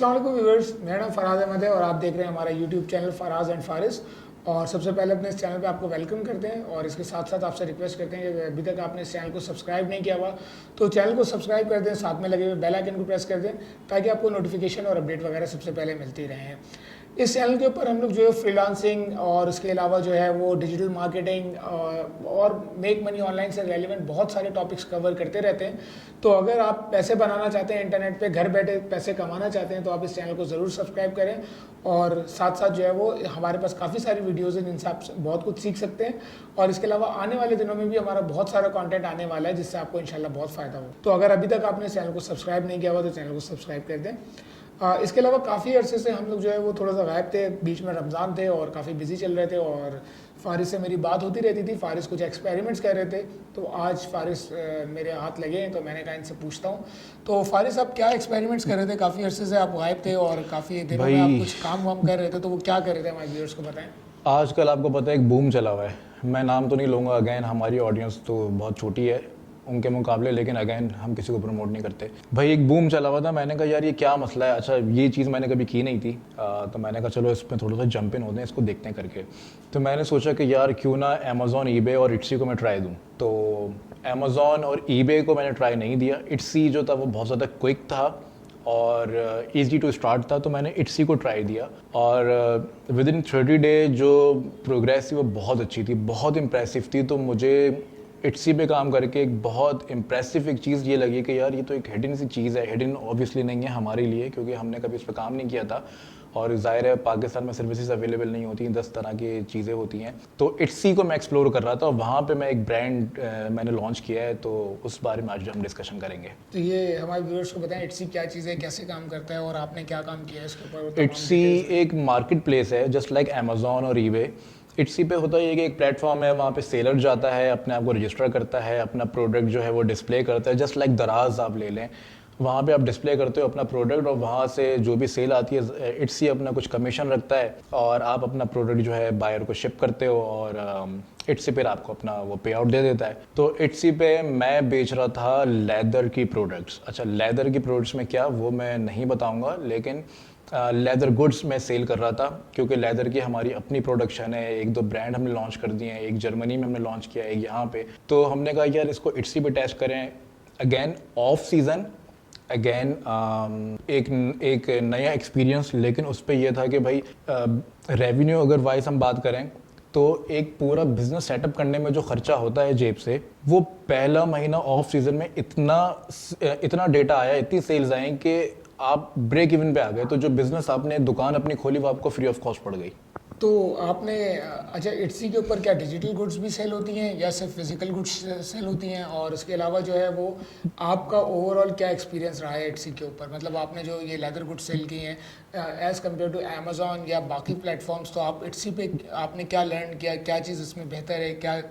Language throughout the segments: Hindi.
अस्सलाम वालेकुम व्यूअर्स, मेरा नाम फराज अहमद है और आप देख रहे हैं हमारा YouTube channel Faraz and Faris. और सबसे पहले अपने इस चैनल पे आपको वेलकम करते हैं और इसके साथ साथ आपसे रिक्वेस्ट करते हैं कि अभी तक आपने इस चैनल को सब्सक्राइब नहीं किया हुआ तो चैनल को सब्सक्राइब कर दें, साथ में लगे हुए बेल आइकन को प्रेस कर दें ताकि आपको नोटिफिकेशन और अपडेट वगैरह सबसे पहले मिलती रहें। इस चैनल के ऊपर हम लोग जो है फ्रीलांसिंग और उसके अलावा जो है वो डिजिटल मार्केटिंग और मेक मनी ऑनलाइन से रेलिवेंट बहुत सारे टॉपिक्स कवर करते रहते हैं। तो अगर आप पैसे बनाना चाहते हैं, इंटरनेट पे घर बैठे पैसे कमाना चाहते हैं, तो आप इस चैनल को ज़रूर सब्सक्राइब करें। और साथ साथ जो है वो हमारे पास काफ़ी सारी वीडियोज़ हैं जिनसे आप बहुत कुछ सीख सकते हैं। और इसके अलावा आने वाले दिनों में भी हमारा बहुत सारा कंटेंट आने वाला है जिससे आपको इंशाल्लाह बहुत फ़ायदा हो। तो अगर अभी तक आपने इस चैनल को सब्सक्राइब नहीं किया हुआ तो चैनल को सब्सक्राइब कर दें। इसके अलावा काफ़ी अरसे से हम लोग जो है वो थोड़ा सा गायब थे, बीच में रमज़ान थे और काफ़ी बिजी चल रहे थे और फ़ारिस से मेरी बात होती रहती थी। फ़ारिस कुछ एक्सपेरिमेंट्स कर रहे थे तो आज फ़ारिस मेरे हाथ लगे हैं तो मैंने कहा इनसे पूछता हूँ। तो फ़ारिस आप क्या एक्सपेरिमेंट्स कर रहे थे? काफ़ी अरसे से आप गायब थे और काफ़ी दिनों में आप कुछ काम वाम कर रहे थे, तो वो क्या कर रहे थे हमारे व्यूअर्स को बताएं। आजकल आपको पता है एक बूम चला हुआ है, मैं नाम तो नहीं लूँगा, अगेन हमारी ऑडियंस तो बहुत छोटी है उनके मुकाबले, लेकिन अगेन हम किसी को प्रमोट नहीं करते। भाई एक बूम चला हुआ था, मैंने कहा यार ये क्या मसला है। अच्छा ये चीज़ मैंने कभी की नहीं थी, तो मैंने कहा चलो इसमें थोड़ा सा जंप इन होते हैं, इसको देखते हैं करके। तो मैंने सोचा कि यार क्यों ना अमेज़ॉन, ईबे और इट्सी को मैं ट्राई दूँ। तो अमेज़ॉन और ईबे को मैंने ट्राई नहीं दिया। इट्सी जो था वो बहुत ज़्यादा क्विक था और ईजी टू स्टार्ट था, तो मैंने इट्सी को ट्राई दिया और विद इन 30 डे जो प्रोग्रेस थी वो बहुत अच्छी थी, बहुत इम्प्रेसिव थी। तो मुझे इट्सी पे काम करके एक बहुत इम्प्रेसिव एक चीज़ ये लगी कि यार ये तो एक हिडन सी चीज़ है। हिडन ऑब्वियसली नहीं है हमारे लिए क्योंकि हमने कभी इस पर काम नहीं किया था और ज़ाहिर है पाकिस्तान में सर्विसेज अवेलेबल नहीं होती, 10 तरह की चीज़ें होती हैं। तो इट्सी को मैं एक्सप्लोर कर रहा था और वहाँ पे मैं एक ब्रांड मैंने लॉन्च किया है, तो उस बारे में आज हम डिस्कशन करेंगे। तो ये हमारे व्यूअर्स को बताएं इट्सी क्या चीज़ है, कैसे काम करता है और आपने क्या काम किया है इसके ऊपर। इट्सी एक मार्केट प्लेस है जस्ट लाइक अमेज़ॉन और ईबे। इट्सी पे होता है कि एक प्लेटफॉर्म है, वहाँ पे सेलर जाता है, अपने आप को रजिस्टर करता है, अपना प्रोडक्ट जो है वो डिस्प्ले करता है। जस्ट लाइक दराज आप ले लें, वहाँ पे आप डिस्प्ले करते हो अपना प्रोडक्ट और वहाँ से जो भी सेल आती है इट्सी अपना कुछ कमीशन रखता है और आप अपना प्रोडक्ट जो है बायर को शिप करते हो और इट्सी पे आपको अपना वो पे आउट दे देता है। तो इट्सी पे मैं बेच रहा था लेदर की प्रोडक्ट्स। अच्छा लेदर की प्रोडक्ट्स में क्या वो मैं नहीं बताऊँगा, लेकिन लेदर गुड्स में सेल कर रहा था क्योंकि लेदर की हमारी अपनी प्रोडक्शन है। एक दो ब्रांड हमने लॉन्च कर दिए हैं, एक जर्मनी में हमने लॉन्च किया है, एक यहाँ पे। तो हमने कहा यार इसको इट्सी पे टेस्ट करें। अगेन ऑफ सीज़न, अगेन एक नया एक्सपीरियंस, लेकिन उस पर यह था कि भाई रेवेन्यू अगर वाइज हम बात करें तो एक पूरा बिजनेस सेटअप करने में जो खर्चा होता है जेब से, वो पहला महीना ऑफ सीज़न में इतना डेटा आया, इतनी सेल्स आई कि आप ब्रेक इवन पे आ गए। तो जो बिजनेस आपने दुकान अपनी खोली वो आपको फ्री ऑफ कॉस्ट पड़ गई। तो आपने अच्छा इट्सी के ऊपर क्या डिजिटल गुड्स भी सेल होती हैं या सिर्फ फिजिकल गुड्स सेल होती हैं, और इसके अलावा जो है वो आपका ओवरऑल क्या एक्सपीरियंस रहा है इट्सी के ऊपर? मतलब आपने जो ये लेदर गुड्स सेल की हैं एज़ कम्पेयर टू अमेज़ॉन या बाकी प्लेटफॉर्म्स, तो आप इट्सी पे आपने क्या लर्न किया, क्या चीज़ इसमें बेहतर है, क्या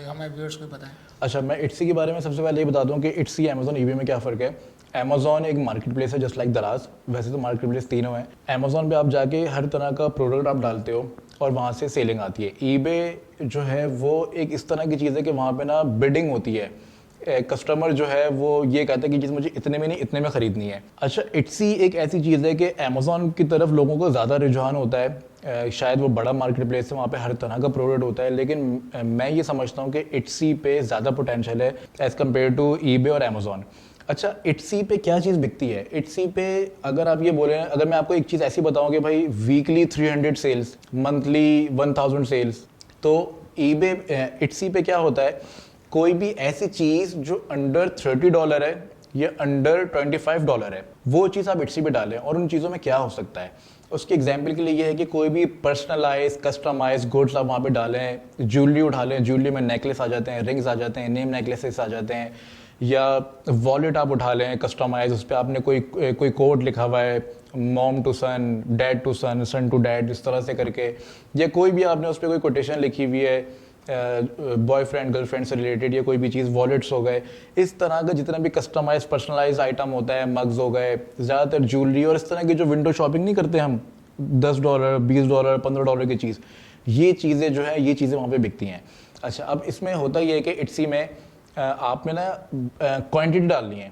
हमें व्यूअर्स को बताएं। अच्छा मैं इट्सी के बारे में सबसे पहले ये बता दूं कि इट्सी अमेज़ॉन ईबे में क्या फ़र्क है। अमेज़ॉन एक मार्केट प्लेस है जस्ट लाइक दराज, वैसे तो मार्केट प्लेस तीनों हैं। अमेज़ॉन पे आप जाके हर तरह का प्रोडक्ट आप डालते हो और वहाँ से सेलिंग आती है। ईबे जो है वो एक इस तरह की चीज़ है कि वहाँ पे ना बिडिंग होती है, कस्टमर जो है वो ये कहता है कि चीज़ मुझे इतने में नहीं इतने में ख़रीदनी है। अच्छा इट्सी एक ऐसी चीज़ है कि अमेज़ॉन की तरफ लोगों को ज़्यादा रुझान होता है, शायद वो बड़ा मार्केट प्लेस है, वहाँ पे हर तरह का प्रोडक्ट होता है, लेकिन मैं ये समझता हूँ कि इट्सी पे ज़्यादा पोटेंशियल है एज़ कम्पेयर टू ईबे और अमेज़ॉन। अच्छा इट्सी पे क्या चीज़ बिकती है? इट्सी पे अगर आप ये बोलें, अगर मैं आपको एक चीज़ ऐसी बताऊँ कि भाई वीकली 300 सेल्स, मंथली 1000 सेल्स, तो ईबे इट्सी पे क्या होता है, कोई भी ऐसी चीज़ जो अंडर $30 है या अंडर $25 है, वो चीज़ आप इट्सी पे डालें। और उन चीज़ों में क्या हो सकता है, उसके एग्जाम्पल के लिए ये है कि कोई भी पर्सनलाइज कस्टमाइज गुड्स आप वहाँ पे डालें, ज्वेलरी उठा लें, ज्वेलरी में नेकलेस आ जाते हैं, रिंग्स आ जाते हैं, नेम नेकलेसेस आ जाते हैं, या वॉलेट आप उठा लें कस्टमाइज, उस पर आपने कोई कोड लिखा हुआ है, mom to son, dad to son, son to dad, इस तरह से करके, या कोई भी आपने उस पर कोई कोटेशन लिखी हुई है बॉयफ्रेंड गर्लफ्रेंड से रिलेटेड, या कोई भी चीज़, वॉलेट्स हो गए, इस तरह का जितना भी कस्टमाइज पर्सनलाइज आइटम होता है, मग्स हो गए, ज़्यादातर ज्वेलरी और इस तरह की जो विंडो शॉपिंग नहीं करते हम, $10, $20, $15 की चीज़, ये चीज़ें जो है ये चीज़ें वहाँ पे बिकती हैं। अच्छा अब इसमें होता ये है कि इट्सी में आपने ना क्वांटिटी डालनी है।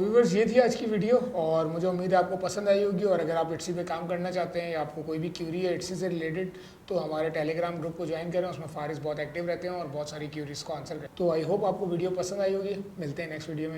व्यूवर्स ये थी आज की वीडियो और मुझे उम्मीद है आपको पसंद आई होगी। और अगर आप इट्सी पे काम करना चाहते हैं या आपको कोई भी क्यूरी है इट्सी से रिलेटेड तो हमारे टेलीग्राम ग्रुप को ज्वाइन करें, उसमें फारिस बहुत एक्टिव रहते हैं और बहुत सारी क्यूरीज को आंसर करें। तो आई होप आपको वीडियो पसंद आई होगी। मिलते हैं नेक्स्ट वीडियो में।